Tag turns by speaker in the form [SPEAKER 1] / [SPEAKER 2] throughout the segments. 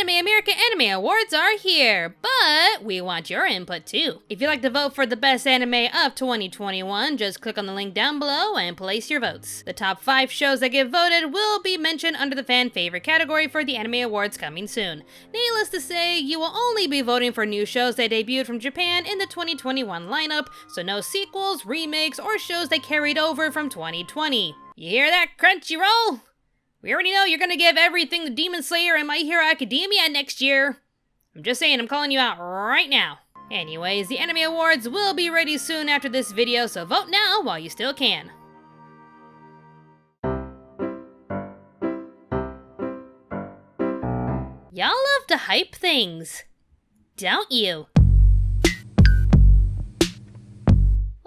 [SPEAKER 1] Anime America Anime Awards are here, but we want your input too. If you'd like to vote for the best anime of 2021, just click on the link down below and place your votes. The top 5 shows that get voted will be mentioned under the fan favorite category for the Anime Awards coming soon. Needless to say, you will only be voting for new shows that debuted from Japan in the 2021 lineup, so no sequels, remakes, or shows that carried over from 2020. You hear that, Crunchyroll? We already know you're gonna give everything to Demon Slayer and My Hero Academia next year. I'm just saying, I'm calling you out right now. Anyways, the Anime Awards will be ready soon after this video, so vote now while you still can. Y'all love to hype things, don't you?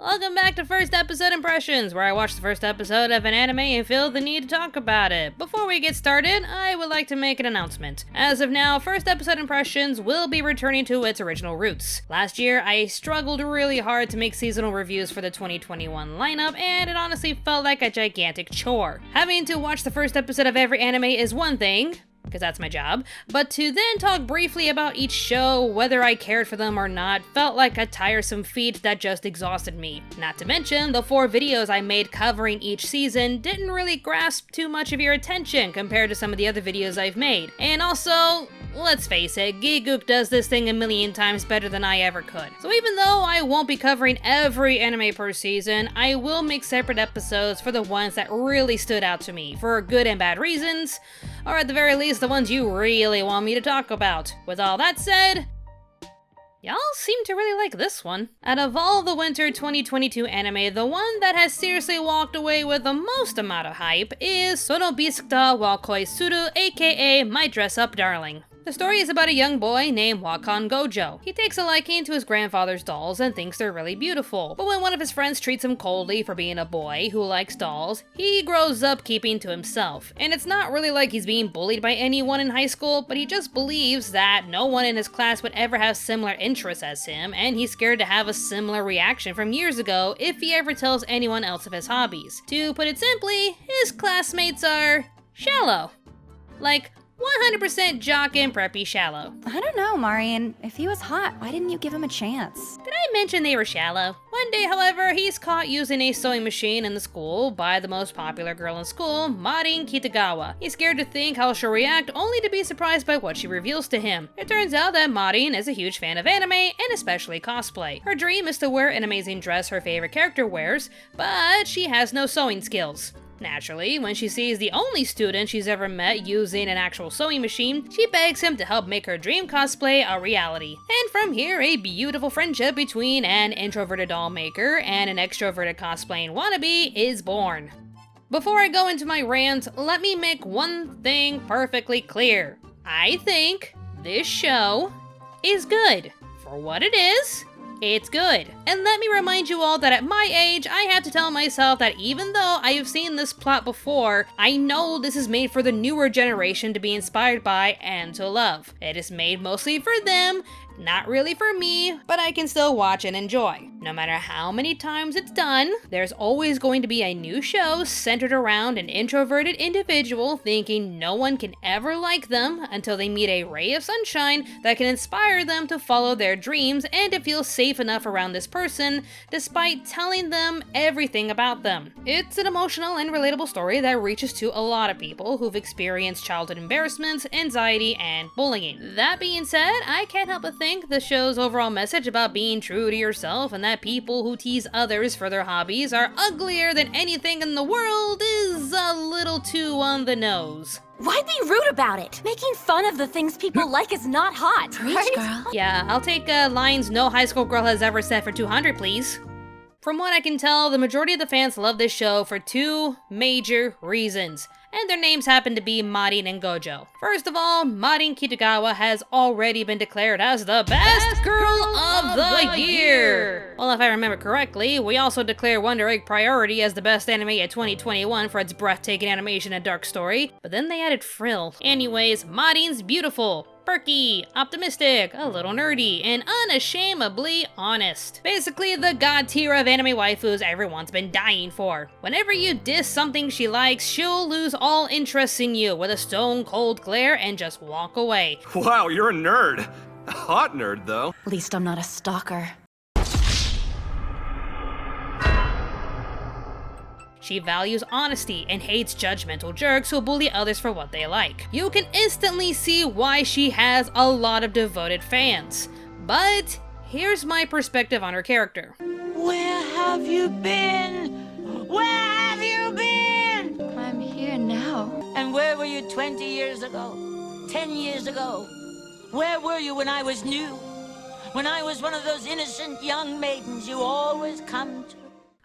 [SPEAKER 1] Welcome back to First Episode Impressions, where I watch the first episode of an anime and feel the need to talk about it. Before we get started, I would like to make an announcement. As of now, First Episode Impressions will be returning to its original roots. Last year, I struggled really hard to make seasonal reviews for the 2021 lineup, and it honestly felt like a gigantic chore. Having to watch the first episode of every anime is one thing, because that's my job, but to then talk briefly about each show, whether I cared for them or not, felt like a tiresome feat that just exhausted me. Not to mention, the 4 videos I made covering each season didn't really grasp too much of your attention compared to some of the other videos I've made. And also, let's face it, Gigook does this thing a million times better than I ever could. So even though I won't be covering every anime per season, I will make separate episodes for the ones that really stood out to me, for good and bad reasons, or at the very least, the ones you really want me to talk about. With all that said, y'all seem to really like this one. Out of all the winter 2022 anime, the one that has seriously walked away with the most amount of hype is Sono Bisukta wa Koi Suru, aka My Dress Up Darling. The story is about a young boy named Wakan Gojo. He takes a liking to his grandfather's dolls and thinks they're really beautiful. But when one of his friends treats him coldly for being a boy who likes dolls, he grows up keeping to himself. And it's not really like he's being bullied by anyone in high school, but he just believes that no one in his class would ever have similar interests as him, and he's scared to have a similar reaction from years ago if he ever tells anyone else of his hobbies. To put it simply, his classmates are shallow. Like, 100% jock and preppy shallow.
[SPEAKER 2] I don't know, Marin. If he was hot, why didn't you give him a chance?
[SPEAKER 1] Did I mention they were shallow? One day, however, he's caught using a sewing machine in the school by the most popular girl in school, Marin Kitagawa. He's scared to think how she'll react, only to be surprised by what she reveals to him. It turns out that Marin is a huge fan of anime, and especially cosplay. Her dream is to wear an amazing dress her favorite character wears, but she has no sewing skills. Naturally, when she sees the only student she's ever met using an actual sewing machine, she begs him to help make her dream cosplay a reality. And from here, a beautiful friendship between an introverted doll maker and an extroverted cosplaying wannabe is born. Before I go into my rant, let me make one thing perfectly clear. I think this show is good. For what it is, it's good. And let me remind you all that at my age, I have to tell myself that even though I have seen this plot before, I know this is made for the newer generation to be inspired by and to love. It is made mostly for them, not really for me, but I can still watch and enjoy. No matter how many times it's done, there's always going to be a new show centered around an introverted individual thinking no one can ever like them until they meet a ray of sunshine that can inspire them to follow their dreams and to feel safe enough around this person despite telling them everything about them. It's an emotional and relatable story that reaches to a lot of people who've experienced childhood embarrassments, anxiety, and bullying. That being said, I can't help but think the show's overall message about being true to yourself and that people who tease others for their hobbies are uglier than anything in the world is a little too on the nose.
[SPEAKER 3] Why be rude about it? Making fun of the things people like is not hot, right?
[SPEAKER 2] Girl.
[SPEAKER 1] Yeah, I'll take lines no high school girl has ever said for 200, please. From what I can tell, the majority of the fans love this show for 2 major reasons, and their names happen to be Marin and Gojo. First of all, Marin Kitagawa has already been declared as the best girl of the year! Well, if I remember correctly, we also declare Wonder Egg Priority as the best anime of 2021 for its breathtaking animation and dark story, but then they added Frill. Anyways, Marin's beautiful. Perky, optimistic, a little nerdy, and unashamedly honest. Basically the god tier of anime waifus everyone's been dying for. Whenever you diss something she likes, she'll lose all interest in you with a stone cold glare and just walk away.
[SPEAKER 4] Wow, you're a nerd. A hot nerd, though.
[SPEAKER 3] At least I'm not a stalker.
[SPEAKER 1] She values honesty and hates judgmental jerks who bully others for what they like. You can instantly see why she has a lot of devoted fans. But here's my perspective on her character.
[SPEAKER 5] Where have you been? Where have you been?
[SPEAKER 2] I'm here now.
[SPEAKER 5] And where were you 20 years ago? 10 years ago? Where were you when I was new? When I was one of those innocent young maidens you always come to?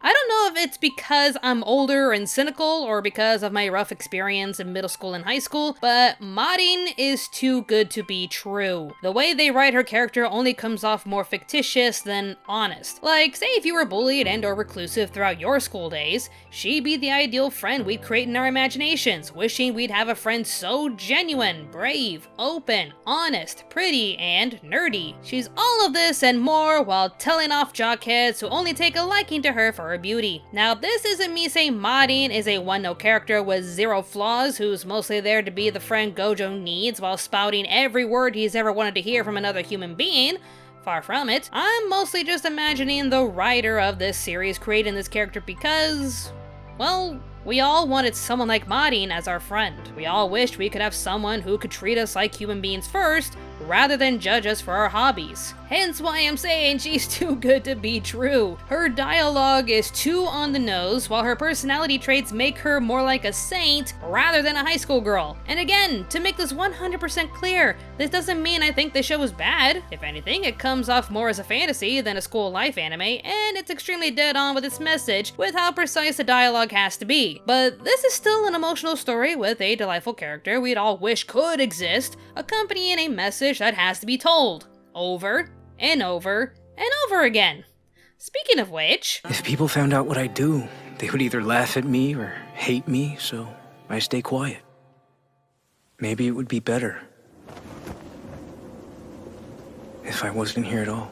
[SPEAKER 1] I don't know if it's because I'm older and cynical or because of my rough experience in middle school and high school, but Marin is too good to be true. The way they write her character only comes off more fictitious than honest. Like, say if you were bullied and or reclusive throughout your school days, she'd be the ideal friend we'd create in our imaginations, wishing we'd have a friend so genuine, brave, open, honest, pretty, and nerdy. She's all of this and more while telling off jockheads who only take a liking to her for her beauty. Now, this isn't me saying Marin is a one-note character with zero flaws who's mostly there to be the friend Gojo needs while spouting every word he's ever wanted to hear from another human being. Far from it. I'm mostly just imagining the writer of this series creating this character because, well, we all wanted someone like Marin as our friend. We all wished we could have someone who could treat us like human beings first, rather than judge us for our hobbies. Hence why I'm saying she's too good to be true. Her dialogue is too on the nose, while her personality traits make her more like a saint rather than a high school girl. And again, to make this 100% clear, this doesn't mean I think the show is bad. If anything, it comes off more as a fantasy than a school life anime, and it's extremely dead on with its message with how precise the dialogue has to be. But this is still an emotional story with a delightful character we'd all wish could exist, accompanying a message that has to be told over and over and over again. Speaking of which,
[SPEAKER 6] if people found out what I do, they would either laugh at me or hate me, so I stay quiet. Maybe it would be better if I wasn't here at all.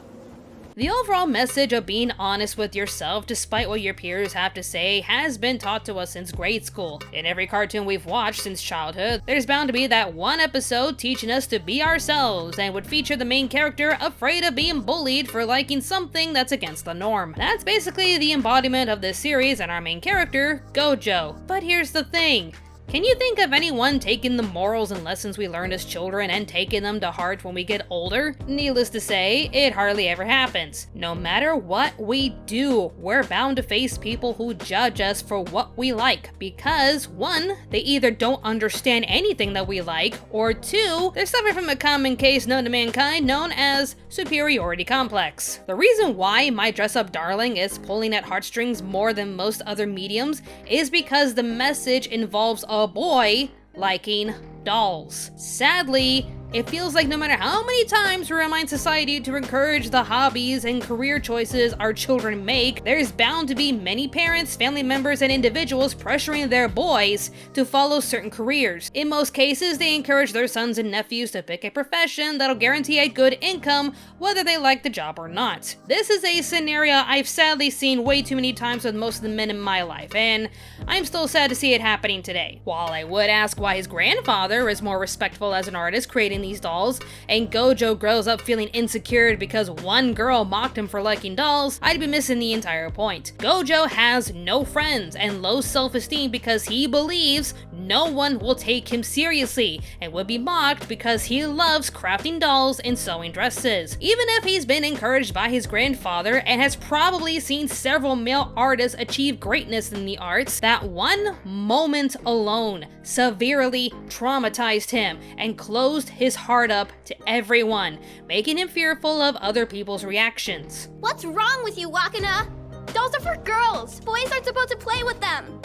[SPEAKER 1] the overall message of being honest with yourself despite what your peers have to say has been taught to us since grade school. In every cartoon we've watched since childhood, there's bound to be that one episode teaching us to be ourselves and would feature the main character afraid of being bullied for liking something that's against the norm. That's basically the embodiment of this series and our main character, Gojo. But here's the thing. Can you think of anyone taking the morals and lessons we learned as children and taking them to heart when we get older? Needless to say, it hardly ever happens. No matter what we do, we're bound to face people who judge us for what we like because, one, they either don't understand anything that we like, or two, they're suffering from a common case known to mankind known as superiority complex. The reason why My Dress-Up Darling is pulling at heartstrings more than most other mediums is because the message involves a boy liking dolls. Sadly, it feels like no matter how many times we remind society to encourage the hobbies and career choices our children make, there's bound to be many parents, family members, and individuals pressuring their boys to follow certain careers. In most cases, they encourage their sons and nephews to pick a profession that'll guarantee a good income, whether they like the job or not. This is a scenario I've sadly seen way too many times with most of the men in my life, and I'm still sad to see it happening today. While I would ask why his grandfather is more respectful as an artist creating these dolls, and Gojo grows up feeling insecure because one girl mocked him for liking dolls, I'd be missing the entire point. Gojo has no friends and low self-esteem because he believes no one will take him seriously and would be mocked because he loves crafting dolls and sewing dresses. Even if he's been encouraged by his grandfather and has probably seen several male artists achieve greatness in the arts, that one moment alone severely traumatized him and closed his heart up to everyone, making him fearful of other people's reactions.
[SPEAKER 7] What's wrong with you, Wakana? Dolls are for girls. Boys aren't supposed to play with them.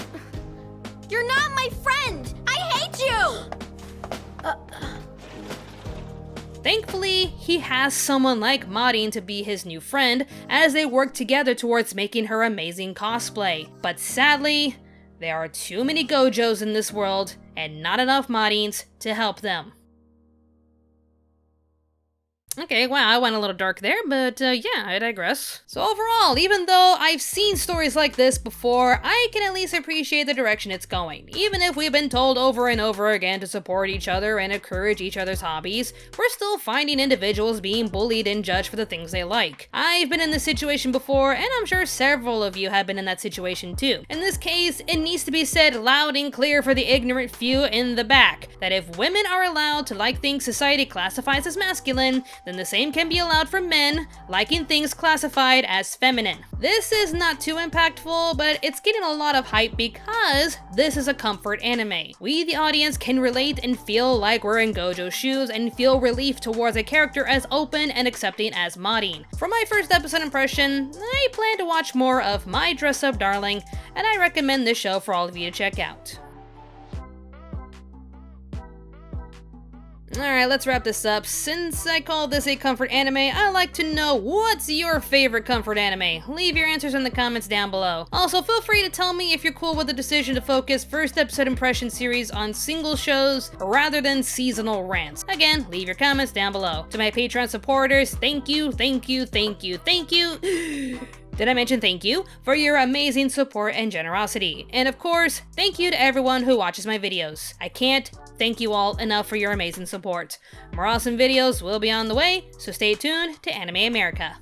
[SPEAKER 7] You're not my friend. I hate you.
[SPEAKER 1] Thankfully, he has someone like Marin to be his new friend as they work together towards making her amazing cosplay. But sadly, there are too many Gojos in this world and not enough Marins to help them. Okay, wow, I went a little dark there, but yeah, I digress. So overall, even though I've seen stories like this before, I can at least appreciate the direction it's going. Even if we've been told over and over again to support each other and encourage each other's hobbies, we're still finding individuals being bullied and judged for the things they like. I've been in this situation before, and I'm sure several of you have been in that situation too. In this case, it needs to be said loud and clear for the ignorant few in the back, that if women are allowed to like things society classifies as masculine, then the same can be allowed for men liking things classified as feminine. This is not too impactful, but it's getting a lot of hype because this is a comfort anime. We, the audience, can relate and feel like we're in Gojo's shoes and feel relief towards a character as open and accepting as Marin. For my first episode impression, I plan to watch more of My Dress Up Darling, and I recommend this show for all of you to check out. Alright, let's wrap this up. Since I call this a comfort anime, I'd like to know what's your favorite comfort anime? Leave your answers in the comments down below. Also, feel free to tell me if you're cool with the decision to focus first episode impression series on single shows rather than seasonal rants. Again, leave your comments down below. To my Patreon supporters, thank you. Did I mention thank you for your amazing support and generosity? And of course, thank you to everyone who watches my videos. I can't thank you all enough for your amazing support. More awesome videos will be on the way, so stay tuned to Anime America.